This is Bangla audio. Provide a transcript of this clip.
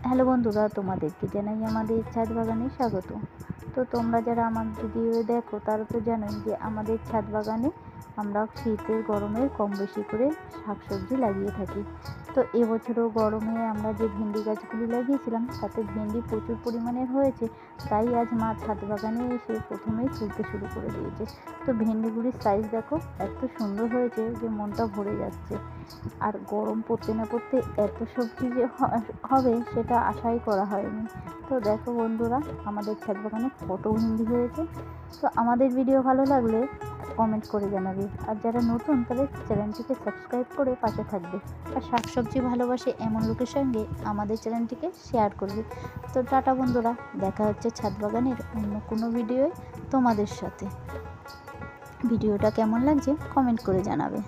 হ্যালো বন্ধুরা, তোমাদেরকে জানাই আমাদের ছাদ বাগানে স্বাগত। তো তোমরা যারা আমার ভিডিও দেখো তারা তো জানোই যে আমাদের ছাদ বাগানে আমরা শীতের গরমের কম বেশি করে শাকসবজি লাগিয়ে থাকি। তো এবছরও গরমে আমরা যে ভেন্ডি গাছগুলি লাগিয়েছিলাম তাতে ভেন্ডি প্রচুর পরিমাণের হয়েছে, তাই আজ মা ছাদ বাগানে এসে প্রথমেই তুলতে শুরু করে দিয়েছে। তো ভেন্ডিগুলির সাইজ দেখো, এত সুন্দর হয়েছে যে মনটা ভরে যাচ্ছে। আর গরম পড়তে না পড়তে এত সবজি যে হবে সেটা আশাই করা হয়নি। তো দেখো বন্ধুরা, আমাদের ছাদ বাগানে কত ভেন্ডি হয়েছে। তো আমাদের ভিডিও ভালো লাগলে কমেন্ট করে জানাবে, আর যারা নতুন তাদের চ্যানেলটিকে সাবস্ক্রাইব করে পাশে থাকবে, আর শাকসবজি ভালোবাসে এমন লোকের সঙ্গে আমাদের চ্যানেলটিকে শেয়ার করবে। তো টাটা বন্ধুরা, দেখা হচ্ছে ছাদ বাগানের অন্য কোনো ভিডিওয় তোমাদের সাথে। ভিডিওটা কেমন লাগছে কমেন্ট করে জানাবে।